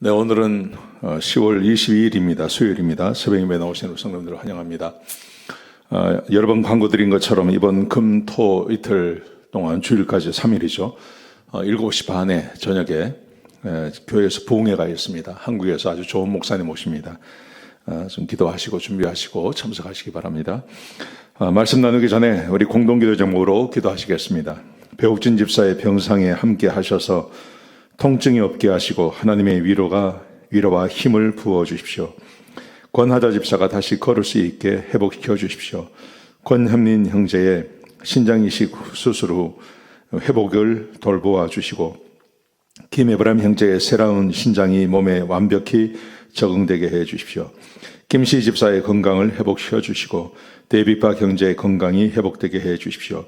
네, 오늘은 10월 22일입니다. 수요일입니다. 새벽 예배 나오신 성도님들을 환영합니다. 여러 번 광고 드린 것처럼 이번 금, 토 이틀 동안 주일까지 3일이죠. 7시 반에 저녁에 교회에서 부흥회가 있습니다. 한국에서 아주 좋은 목사님 오십니다. 좀 기도하시고 준비하시고 참석하시기 바랍니다. 말씀 나누기 전에 우리 공동기도 제목으로 기도하시겠습니다. 배옥진 집사의 병상에 함께 하셔서 통증이 없게 하시고 하나님의 위로와 힘을 부어 주십시오. 권하자 집사가 다시 걸을 수 있게 회복시켜 주십시오. 권현민 형제의 신장 이식 수술 후 회복을 돌보아 주시고 김에브람 형제의 새로운 신장이 몸에 완벽히 적응되게 해 주십시오. 김씨 집사의 건강을 회복시켜 주시고 데이빗박 형제의 건강이 회복되게 해 주십시오.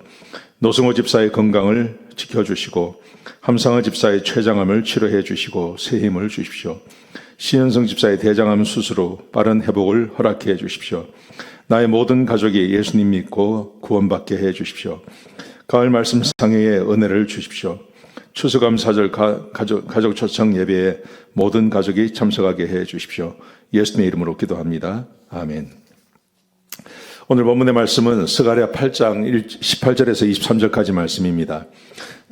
노승호 집사의 건강을 지켜주시고 함상호 집사의 췌장암을 치료해 주시고 새 힘을 주십시오. 신현성 집사의 대장암 수술 후 빠른 회복을 허락해 주십시오. 나의 모든 가족이 예수님 믿고 구원받게 해 주십시오. 가을 말씀 상해의 은혜를 주십시오. 추수감사절 가족 초청 예배에 모든 가족이 참석하게 해 주십시오. 예수님의 이름으로 기도합니다. 아멘. 오늘 본문의 말씀은 스가랴 8장 18절에서 23절까지 말씀입니다.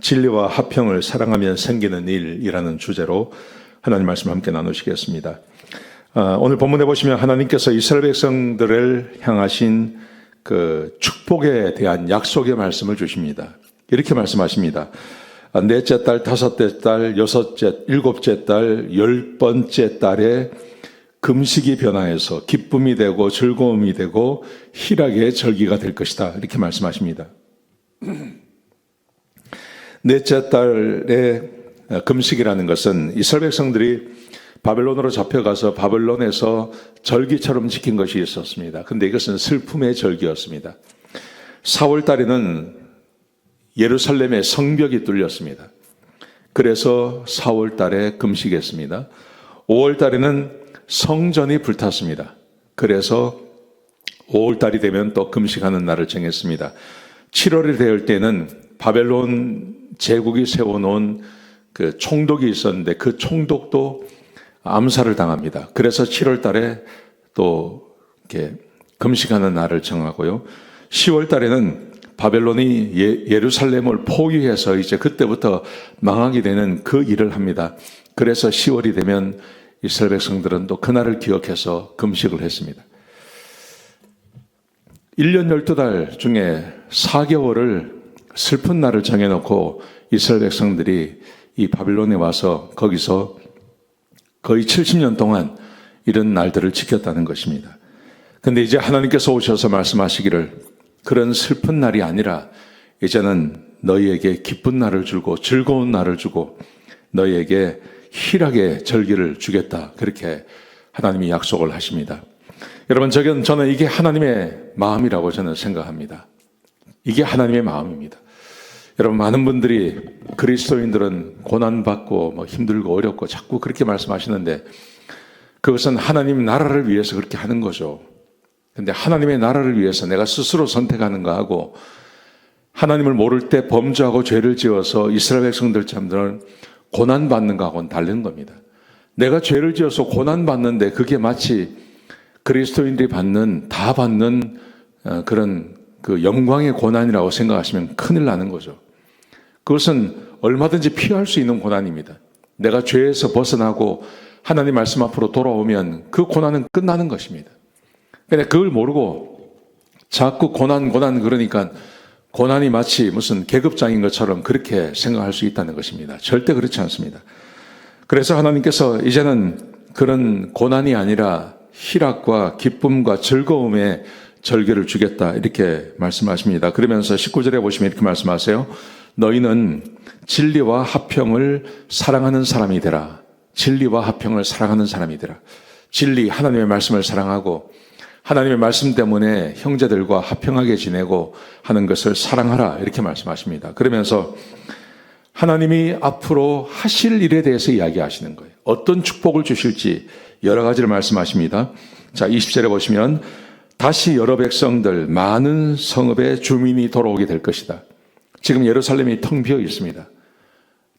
진리와 화평을 사랑하면 생기는 일이라는 주제로 하나님 말씀 함께 나누시겠습니다. 오늘 본문에 보시면 하나님께서 이스라엘 백성들을 향하신 그 축복에 대한 약속의 말씀을 주십니다. 이렇게 말씀하십니다. 넷째 달, 다섯째 달, 여섯째, 일곱째 달, 10번째 달에 금식이 변화해서 기쁨이 되고 즐거움이 되고 희락의 절기가 될 것이다. 이렇게 말씀하십니다. 넷째 달의 금식이라는 것은 이스라엘 백성들이 바벨론으로 잡혀가서 바벨론에서 절기처럼 지킨 것이 있었습니다. 그런데 이것은 슬픔의 절기였습니다. 4월 달에는 예루살렘의 성벽이 뚫렸습니다. 그래서 4월 달에 금식했습니다. 5월 달에는 성전이 불탔습니다. 그래서 5월 달이 되면 또 금식하는 날을 정했습니다. 7월이 될 때는 바벨론 제국이 세워놓은 그 총독이 있었는데 그 총독도 암살을 당합니다. 그래서 7월 달에 또 이렇게 금식하는 날을 정하고요. 10월 달에는 바벨론이 예루살렘을 포위해서 이제 그때부터 망하게 되는 그 일을 합니다. 그래서 10월이 되면 이스라엘 백성들은 또 그날을 기억해서 금식을 했습니다. 1년 12달 중에 4개월을 슬픈 날을 정해놓고 이스라엘 백성들이 이 바빌론에 와서 거기서 거의 70년 동안 이런 날들을 지켰다는 것입니다. 그런데 이제 하나님께서 오셔서 말씀하시기를 그런 슬픈 날이 아니라 이제는 너희에게 기쁜 날을 주고 즐거운 날을 주고 너희에게 희락의 절기를 주겠다. 그렇게 하나님이 약속을 하십니다. 여러분, 저는 이게 하나님의 마음이라고 저는 생각합니다. 이게 하나님의 마음입니다. 여러분, 많은 분들이 그리스도인들은 고난받고 힘들고 어렵고 자꾸 그렇게 말씀하시는데 그것은 하나님 나라를 위해서 그렇게 하는 거죠. 그런데 하나님의 나라를 위해서 내가 스스로 선택하는 거하고 하나님을 모를 때 범죄하고 죄를 지어서 이스라엘 백성들처럼 고난받는 거하고는 다른 겁니다. 내가 죄를 지어서 고난받는데 그게 마치 그리스도인들이 다 받는 그런 그 영광의 고난이라고 생각하시면 큰일 나는 거죠. 그것은 얼마든지 피할 수 있는 고난입니다. 내가 죄에서 벗어나고 하나님 말씀 앞으로 돌아오면 그 고난은 끝나는 것입니다. 근데 그걸 모르고 자꾸 고난 그러니까 고난이 마치 무슨 계급장인 것처럼 그렇게 생각할 수 있다는 것입니다. 절대 그렇지 않습니다. 그래서 하나님께서 이제는 그런 고난이 아니라 희락과 기쁨과 즐거움의 절기를 주겠다 이렇게 말씀하십니다. 그러면서 19절에 보시면 이렇게 말씀하세요. 너희는 진리와 화평을 사랑하는 사람이 되라. 진리와 화평을 사랑하는 사람이 되라. 진리, 하나님의 말씀을 사랑하고 하나님의 말씀 때문에 형제들과 화평하게 지내고 하는 것을 사랑하라 이렇게 말씀하십니다. 그러면서 하나님이 앞으로 하실 일에 대해서 이야기하시는 거예요. 어떤 축복을 주실지 여러 가지를 말씀하십니다. 자, 20절에 보시면 다시 여러 백성들 많은 성읍의 주민이 돌아오게 될 것이다. 지금 예루살렘이 텅 비어 있습니다.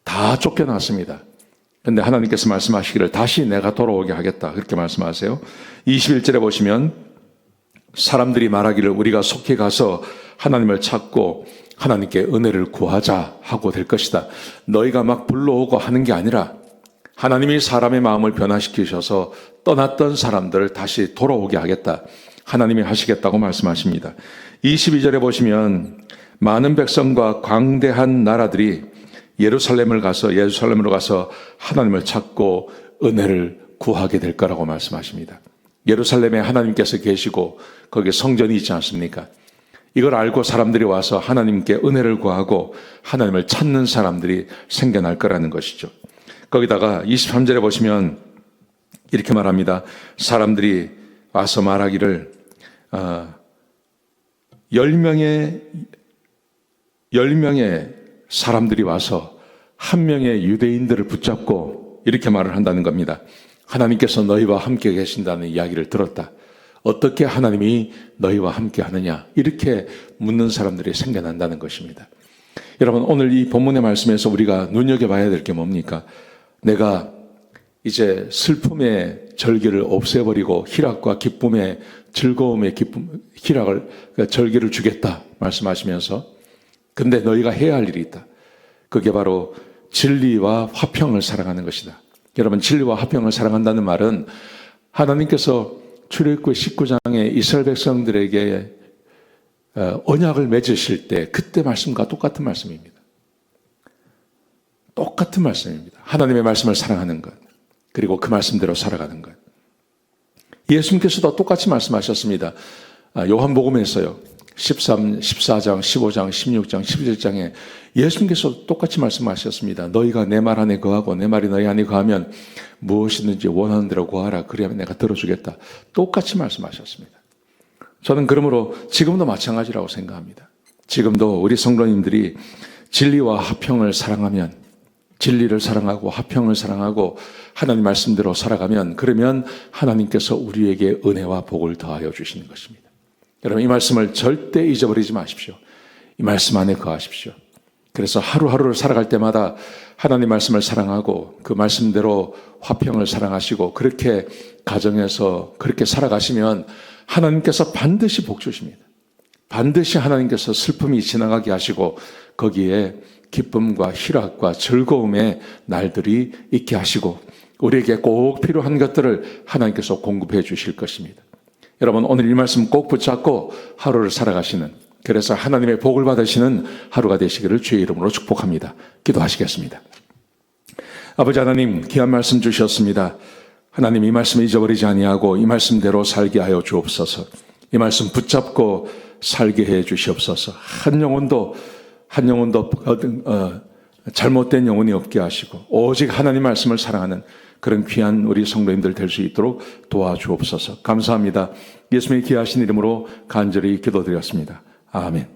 다 쫓겨났습니다. 근데 하나님께서 말씀하시기를 다시 내가 돌아오게 하겠다. 그렇게 말씀하세요. 21절에 보시면 사람들이 말하기를 우리가 속히 가서 하나님을 찾고 하나님께 은혜를 구하자 하고 될 것이다. 너희가 막 불러오고 하는 게 아니라 하나님이 사람의 마음을 변화시키셔서 떠났던 사람들을 다시 돌아오게 하겠다. 하나님이 하시겠다고 말씀하십니다. 22절에 보시면 많은 백성과 광대한 나라들이 예루살렘으로 가서 하나님을 찾고 은혜를 구하게 될 거라고 말씀하십니다. 예루살렘에 하나님께서 계시고 거기에 성전이 있지 않습니까? 이걸 알고 사람들이 와서 하나님께 은혜를 구하고 하나님을 찾는 사람들이 생겨날 거라는 것이죠. 거기다가 23절에 보시면 이렇게 말합니다. 사람들이 와서 말하기를 10명의 사람들이 와서 한 명의 유대인들을 붙잡고 이렇게 말을 한다는 겁니다. 하나님께서 너희와 함께 계신다는 이야기를 들었다. 어떻게 하나님이 너희와 함께 하느냐? 이렇게 묻는 사람들이 생겨난다는 것입니다. 여러분, 오늘 이 본문의 말씀에서 우리가 눈여겨봐야 될 게 뭡니까? 내가 이제 슬픔의 절기를 없애버리고 희락과 기쁨의 즐거움의 절기를 주겠다 말씀하시면서 근데 너희가 해야 할 일이 있다. 그게 바로 진리와 화평을 사랑하는 것이다. 여러분, 진리와 화평을 사랑한다는 말은 하나님께서 출애굽기 19장에 이스라엘 백성들에게 언약을 맺으실 때 그때 말씀과 똑같은 말씀입니다. 똑같은 말씀입니다. 하나님의 말씀을 사랑하는 것, 그리고 그 말씀대로 살아가는 것. 예수님께서도 똑같이 말씀하셨습니다. 요한복음에서요. 14장, 15장, 16장, 17장에 예수님께서 똑같이 말씀하셨습니다. 너희가 내 말 안에 거하고 내 말이 너희 안에 거하면 무엇이든지 원하는 대로 구하라. 그러면 내가 들어주겠다. 똑같이 말씀하셨습니다. 저는 그러므로 지금도 마찬가지라고 생각합니다. 지금도 우리 성도님들이 진리와 화평을 사랑하면, 진리를 사랑하고 화평을 사랑하고 하나님 말씀대로 살아가면, 그러면 하나님께서 우리에게 은혜와 복을 더하여 주시는 것입니다. 여러분, 이 말씀을 절대 잊어버리지 마십시오. 이 말씀 안에 거하십시오. 그래서 하루하루를 살아갈 때마다 하나님 말씀을 사랑하고 그 말씀대로 화평을 사랑하시고 그렇게 가정에서 그렇게 살아가시면 하나님께서 반드시 복 주십니다. 반드시 하나님께서 슬픔이 지나가게 하시고 거기에 기쁨과 희락과 즐거움의 날들이 있게 하시고 우리에게 꼭 필요한 것들을 하나님께서 공급해 주실 것입니다. 여러분, 오늘 이 말씀 꼭 붙잡고 하루를 살아가시는, 그래서 하나님의 복을 받으시는 하루가 되시기를 주의 이름으로 축복합니다. 기도하시겠습니다. 아버지 하나님, 귀한 말씀 주셨습니다. 하나님, 이 말씀 잊어버리지 아니하고 이 말씀대로 살게 하여 주옵소서. 이 말씀 붙잡고 살게 해 주시옵소서. 한 영혼도 잘못된 영혼이 없게 하시고 오직 하나님 말씀을 사랑하는 그런 귀한 우리 성도님들 될 수 있도록 도와주옵소서. 감사합니다. 예수님의 귀하신 이름으로 간절히 기도드렸습니다. 아멘.